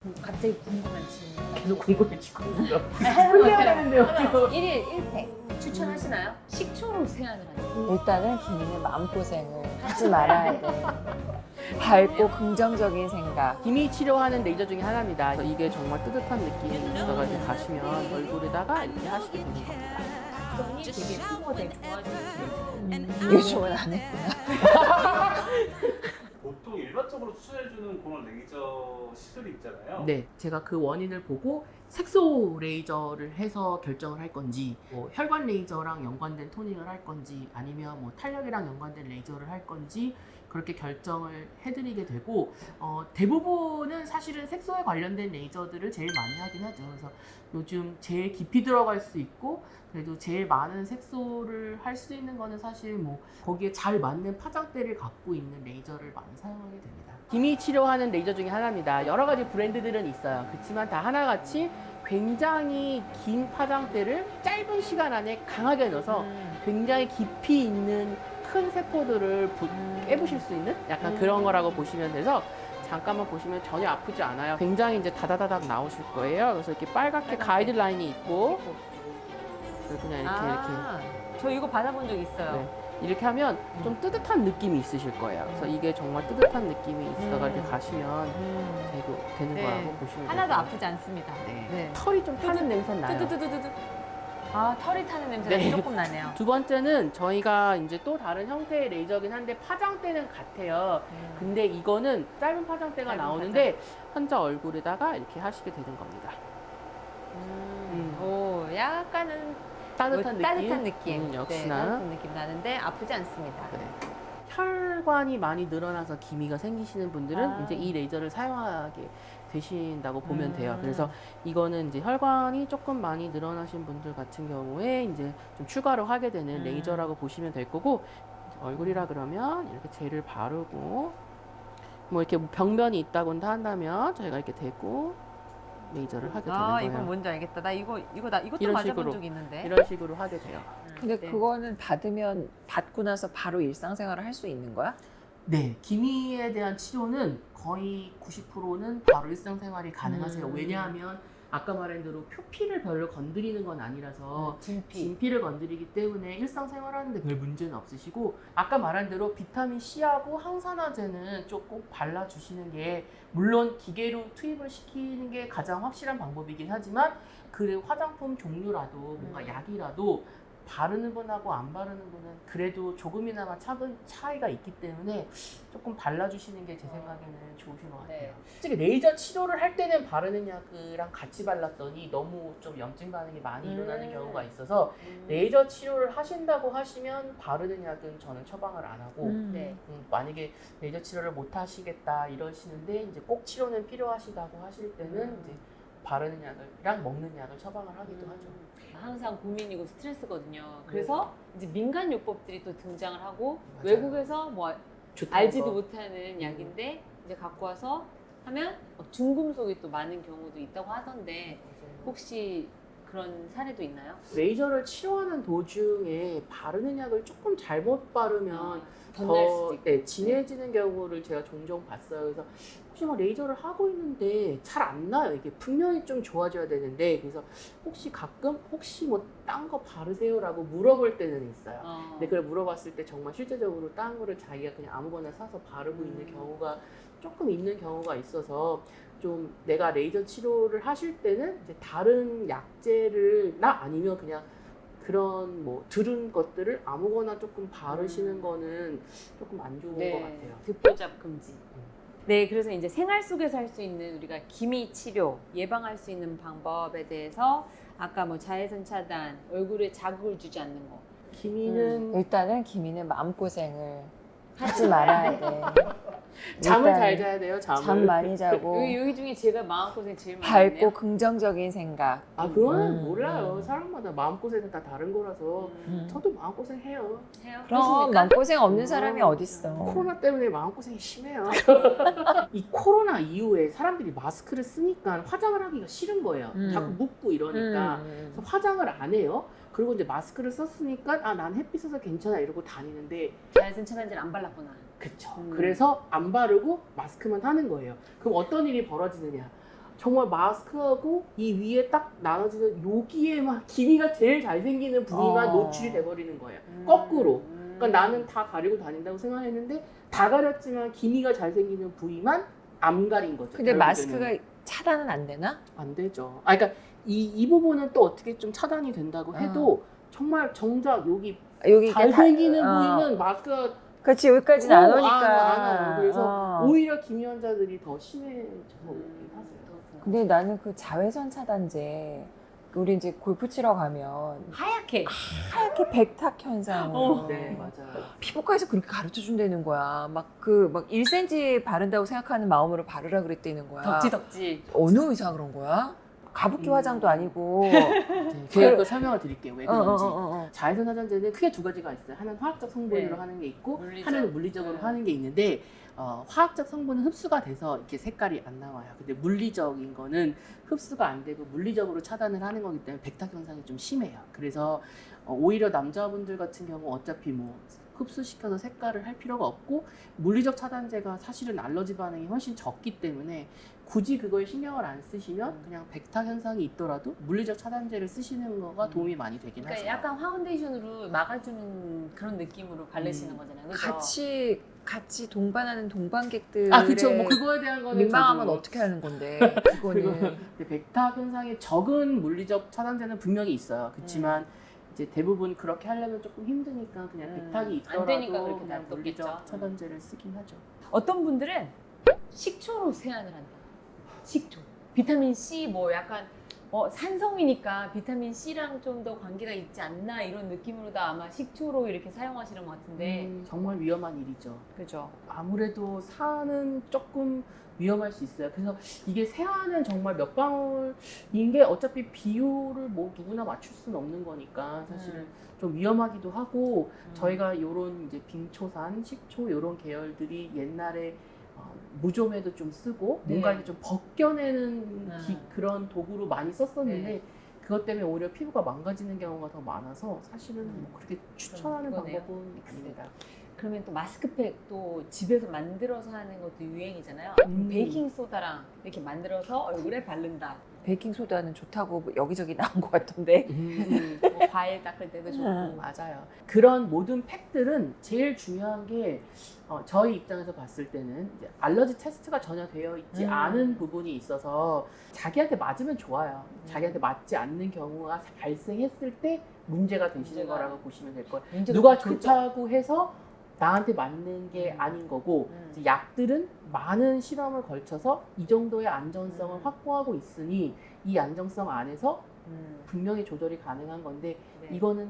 갑자기 궁금한 질문. 계속 궁금해지고 있어. 흘려가는데요. 1일 1팩 추천하시나요? 식초로 세안을 하는. 일단은 기미는 마음고생을 하지 말아야 돼. 밝고 긍정적인 생각. 기미 치료하는 레이저 중에 하나입니다. 그래서 이게 정말 뜨뜻한 느낌이 있어서 이렇게 가시면 얼굴에다가 이렇게 하시게 되는 겁니다. 이 되게 피부가 되게 좋아지는. 요즘은 안 했구나. 보통 일반적으로 추천해주는 그런 레이저 시술이 있잖아요. 네, 제가 그 원인을 보고 색소 레이저를 해서 결정을 할 건지, 뭐 혈관 레이저랑 연관된 토닝을 할 건지, 아니면 뭐 탄력이랑 연관된 레이저를 할 건지 그렇게 결정을 해드리게 되고, 대부분은 사실은 색소에 관련된 레이저들을 제일 많이 하긴 하죠. 그래서 요즘 제일 깊이 들어갈 수 있고 그래도 제일 많은 색소를 할 수 있는 거는 사실 뭐 거기에 잘 맞는 파장대를 갖고 있는 레이저를 많이 사용하게 됩니다. 기미 치료하는 레이저 중에 하나입니다. 여러 가지 브랜드들은 있어요. 그렇지만 다 하나같이 굉장히 긴 파장대를 짧은 시간 안에 강하게 넣어서 굉장히 깊이 있는 큰 세포들을 깨부실 수 있는 약간 그런 거라고 보시면 돼서 잠깐만 보시면 전혀 아프지 않아요. 굉장히 이제 다다다닥 나오실 거예요. 그래서 이렇게 빨갛게 가이드라인이 있고 그냥 이렇게 저 이거 받아본 적 있어요. 네. 이렇게 하면 좀 뜨뜻한 느낌이 있으실 거예요. 그래서 이게 정말 뜨뜻한 느낌이 있어가 이렇게 가시면 되는 네. 거라고 보시면 돼요. 하나도 아프지 않습니다. 네. 네. 털이 좀 타는 냄새 나요. 뜨뜨뜨뜨뜨. 아, 털이 타는 냄새가 네. 조금 나네요. 두 번째는 저희가 이제 또 다른 형태의 레이저긴 한데 파장대는 같아요. 근데 이거는 짧은 파장대가 짧은 나오는데 환자 얼굴에다가 이렇게 하시게 되는 겁니다. 오, 약간은 따뜻한 느낌. 따뜻한 느낌. 네, 역시나. 따뜻한 느낌 나는데 아프지 않습니다. 네. 혈관이 많이 늘어나서 기미가 생기시는 분들은 이제 이 레이저를 사용하게 되신다고 보면 돼요. 그래서 이거는 이제 혈관이 조금 많이 늘어나신 분들 같은 경우에 이제 좀 추가로 하게 되는 레이저라고 보시면 될 거고, 얼굴이라 그러면 이렇게 젤을 바르고 뭐 이렇게 병변이 있다고 한다면 저희가 이렇게 대고 레이저를 하게 되는 거예요. 이건 뭔지 알겠다. 나 이것도 이런 맞아본 식으로. 적 있는데. 이런 식으로 하게 돼요. 근데 네. 그거는 받고 나서 바로 일상생활을 할 수 있는 거야? 네, 기미에 대한 치료는 거의 90%는 바로 일상생활이 가능하세요. 왜냐하면 아까 말한 대로 표피를 별로 건드리는 건 아니라서 진피를 건드리기 때문에 일상생활하는데 별 문제는 없으시고, 아까 말한 대로 비타민 C하고 항산화제는 조금 발라주시는 게, 물론 기계로 투입을 시키는 게 가장 확실한 방법이긴 하지만 그 화장품 종류라도 뭔가 약이라도 바르는 분하고 안 바르는 분은 그래도 조금이나마 작은 차이가 있기 때문에 조금 발라주시는 게 제 생각에는 좋으신 것 같아요. 네. 솔직히 레이저 치료를 할 때는 바르는 약이랑 같이 발랐더니 너무 좀 염증 반응이 많이 일어나는 경우가 있어서 레이저 치료를 하신다고 하시면 바르는 약은 저는 처방을 안 하고 네. 만약에 레이저 치료를 못 하시겠다 이러시는데 이제 꼭 치료는 필요하시다고 하실 때는 이제 바르는 약이랑 먹는 약을 처방을 하기도 하죠. 항상 고민이고 스트레스거든요. 그래서 이제 민간 요법들이 또 등장을 하고 맞아요. 외국에서 뭐 좋다는 알지도 거. 못하는 약인데 이제 갖고 와서 하면 중금속이 또 많은 경우도 있다고 하던데 혹시 그런 사례도 있나요? 레이저를 치료하는 도중에 바르는 약을 조금 잘못 바르면 덧날 수도 있고. 진해지는 경우를 제가 종종 봤어요. 그래서 혹시 뭐 레이저를 하고 있는데 잘 안 나요. 이게 분명히 좀 좋아져야 되는데, 그래서 혹시 뭐 딴 거 바르세요라고 물어볼 때는 있어요. 근데 그걸 물어봤을 때 정말 실제적으로 딴 거를 자기가 그냥 아무거나 사서 바르고 있는 경우가 조금 있는 경우가 있어서, 좀 내가 레이저 치료를 하실 때는 이제 다른 약제를나 아니면 그냥 그런 뭐 들은 것들을 아무거나 조금 바르시는 거는 조금 안 좋은 것 같아요. 듣보잡 금지. 네, 그래서 이제 생활 속에서 할 수 있는 우리가 기미 치료 예방할 수 있는 방법에 대해서 아까 뭐 자외선 차단, 얼굴에 자극을 주지 않는 거. 기미는 일단은 기미는 마음고생을 하지 말아야 돼. 잠을 일단은 잘 자야 돼요. 잠 많이 자고 여기 중에 제가 마음고생 제일 많이 밝고 했네요. 긍정적인 생각. 그거는 몰라요. 사람마다 마음고생은 다 다른 거라서 저도 마음고생해요. 해요? 그럼 마음고생 없는 사람이 어딨어. 코로나 때문에 마음고생이 심해요. 이 코로나 이후에 사람들이 마스크를 쓰니까 화장을 하기가 싫은 거예요. 자꾸 묻고 이러니까. 그래서 화장을 안 해요. 그리고 이제 마스크를 썼으니까 난 햇빛 써서 괜찮아 이러고 다니는데, 자외선 차단제를 안 발랐구나. 그쵸. 그래서 안 바르고 마스크만 하는 거예요. 그럼 어떤 일이 벌어지느냐. 정말 마스크하고 이 위에 딱 나눠지는 여기에 막 기미가 제일 잘 생기는 부위만 노출이 돼버리는 거예요. 거꾸로. 그러니까 나는 다 가리고 다닌다고 생각했는데 다 가렸지만 기미가 잘 생기는 부위만 안 가린 거죠. 근데 결국에는. 마스크가 차단은 안 되나? 안 되죠. 그러니까 이 부분은 또 어떻게 좀 차단이 된다고 해도 정말 정작 여기 여기 잘 생기는 다- 부위는 마스크가 그렇지 여기까지는 안 안 오니까. 와요. 그래서 오히려 기미환자들이 더 심해져서 오긴 하세요. 근데 나는 그 자외선 차단제 우리 이제 골프 치러 가면 하얗게. 하얗게 백탁 현상으로 네, 맞아요. 피부과에서 그렇게 가르쳐 준다는 거야. 막 1cm 바른다고 생각하는 마음으로 바르라 그랬다는 거야. 덕지. 어느 의사가 그런 거야? 가부키 화장도 아니고. 네, 제가 그 설명을 드릴게요. 왜 그런지. 어. 자외선 차단제는 크게 두 가지가 있어요. 하나는 화학적 성분으로 네. 하는 게 있고, 물리적. 하나는 물리적으로 네. 하는 게 있는데, 화학적 성분은 흡수가 돼서 이렇게 색깔이 안 나와요. 근데 물리적인 거는 흡수가 안 되고 물리적으로 차단을 하는 거기 때문에 백탁 현상이 좀 심해요. 그래서 오히려 남자분들 같은 경우 어차피 뭐 흡수시켜서 색깔을 할 필요가 없고, 물리적 차단제가 사실은 알러지 반응이 훨씬 적기 때문에 굳이 그걸 신경을 안 쓰시면 그냥 백탁 현상이 있더라도 물리적 차단제를 쓰시는 거가 도움이 많이 되긴 그러니까 하죠. 약간 파운데이션으로 막아주는 그런 느낌으로 바르시는 거잖아요. 그렇죠? 같이 동반하는 동반객들. 아, 그쵸. 뭐 그거에 대한 거는 민망하면 저도 어떻게 하는 건데? 그리고 그거는 백탁 현상에 적은 물리적 차단제는 분명히 있어요. 그렇지만 이제 대부분 그렇게 하려면 조금 힘드니까 그냥 백탁이 안 있더라도 되니까 그렇게 그냥 놔뒀겠죠. 물리적 차단제를 쓰긴 하죠. 어떤 분들은 식초로 세안을 한다. 식초. 비타민 C 뭐 약간 산성이니까 비타민 C랑 좀 더 관계가 있지 않나 이런 느낌으로도 아마 식초로 이렇게 사용하시는 것 같은데. 정말 위험한 일이죠. 그죠. 아무래도 사는 조금 위험할 수 있어요. 그래서 이게 세안은 정말 몇 방울인 게 어차피 비율을 뭐 누구나 맞출 수는 없는 거니까 사실은 좀 위험하기도 하고 저희가 요런 이제 빙초산, 식초 요런 계열들이 옛날에 무좀에도 좀 쓰고 뭔가 네. 이렇게 좀 벗겨내는 그런 도구로 많이 썼었는데 네. 그것 때문에 오히려 피부가 망가지는 경우가 더 많아서 사실은 뭐 그렇게 추천하는 그거네요. 방법은 아닙니다. 그러면 또 마스크팩도 집에서 만들어서 하는 것도 유행이잖아요. 베이킹 소다랑 이렇게 만들어서 얼굴에 바른다. 베이킹 소다는 좋다고 여기저기 나온 것 같던데. 뭐 과일 닦을 때도 좋고. 맞아요. 그런 모든 팩들은 제일 중요한 게 저희 입장에서 봤을 때는 이제 알러지 테스트가 전혀 되어 있지 않은 부분이 있어서 자기한테 맞으면 좋아요. 자기한테 맞지 않는 경우가 발생했을 때 문제가 되시는 거라고 보시면 될 거예요. 누가 좋다고 해서 나한테 맞는 게 아닌 거고 이제 약들은 많은 실험을 걸쳐서 이 정도의 안전성을 확보하고 있으니 이 안정성 안에서 분명히 조절이 가능한 건데 네. 이거는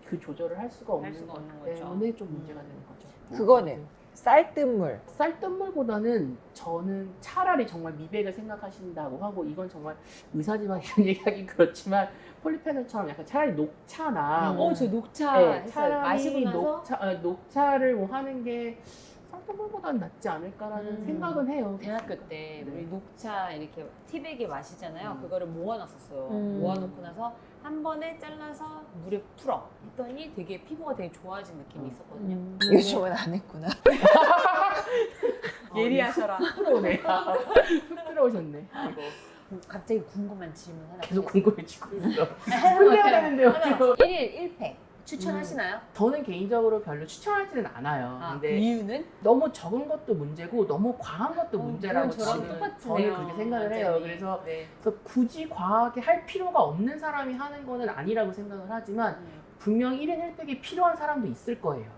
그 조절을 할 수가 없는 수가 것 없는 거죠. 때문에 좀 문제가 되는 거죠. 그거는 쌀뜨물. 쌀뜨물보다는 저는 차라리 정말 미백을 생각하신다고 하고 이건 정말 의사지만 이런 얘기하기 그렇지만 폴리페놀처럼 약간 차라리 녹차나 저 녹차 네, 했어요. 마시고 차라리 나서 녹차를 뭐 하는 게 쌀뜨물보다는 낫지 않을까라는 생각은 해요. 대학교 때 우리 녹차 이렇게 티백에 마시잖아요. 그거를 모아놨었어요. 음. 모아놓고 나서 한 번에 잘라서 물에 풀어 했더니 되게 피부가 되게 좋아진 느낌이 있었거든요. 요즘은 안 했구나. 예리하셔라. 훅 들어오네. 훅 들어오셨네. 이거 갑자기 궁금한 질문 하나. 계속 드리겠습니다. 궁금해지고 있어. 풀려야 되는데요. 지금. 1일 1팩 추천하시나요? 저는 개인적으로 별로 추천하지는 않아요. 그 근데 이유는? 너무 적은 것도 문제고 너무 과한 것도 문제라고 이건 저랑 저는 똑같으네요. 그렇게 생각을 해요. 완전히. 그래서 네. 굳이 과하게 할 필요가 없는 사람이 하는 거는 아니라고 생각을 하지만 분명 1인 1팩이 필요한 사람도 있을 거예요.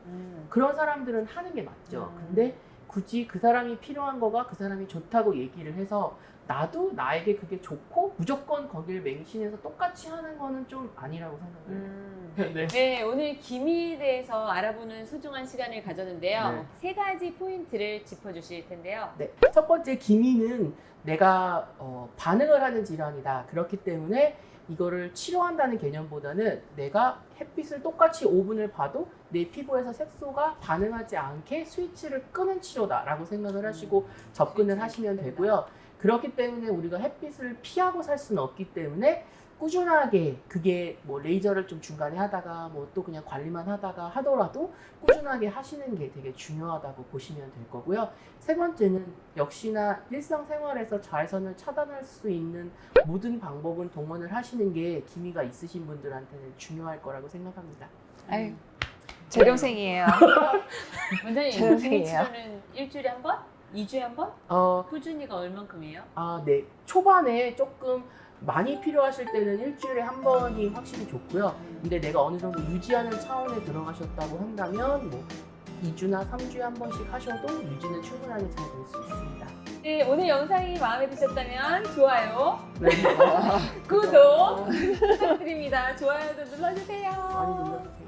그런 사람들은 하는 게 맞죠. 근데 굳이 그 사람이 필요한 거가 그 사람이 좋다고 얘기를 해서 나도 나에게 그게 좋고 무조건 거길 맹신해서 똑같이 하는 거는 좀 아니라고 생각을 해요. 네. 네, 오늘 기미에 대해서 알아보는 소중한 시간을 가졌는데요. 네. 3가지 포인트를 짚어주실 텐데요. 네. 첫 번째 기미는 내가 반응을 하는 질환이다. 그렇기 때문에 이거를 치료한다는 개념보다는 내가 햇빛을 똑같이 5분을 봐도 내 피부에서 색소가 반응하지 않게 스위치를 끄는 치료다라고 생각을 하시고 접근을 하시면 되고요. 그렇기 때문에 우리가 햇빛을 피하고 살 수는 없기 때문에 꾸준하게 그게 뭐 레이저를 좀 중간에 하다가 뭐 또 그냥 관리만 하다가 하더라도 꾸준하게 하시는 게 되게 중요하다고 보시면 될 거고요. 세 번째는 역시나 일상생활에서 자외선을 차단할 수 있는 모든 방법은 동원을 하시는 게 기미가 있으신 분들한테는 중요할 거라고 생각합니다. 아유, 제 동생이에요. 원장님 제 기미 동생이에요. 치료는 일주일에 한 번? 2주에 한 번? 꾸준히가 얼만큼이에요? 네. 초반에 조금 많이 필요하실 때는 일주일에 한 번이 확실히 좋고요. 근데 내가 어느 정도 유지하는 차원에 들어가셨다고 한다면 뭐 2주나 3주에 한 번씩 하셔도 유지는 충분하게 잘 될 수 있습니다. 네, 오늘 영상이 마음에 드셨다면 좋아요, 네. 구독 부탁드립니다. 좋아요도 눌러주세요. 많이 눌러주세요.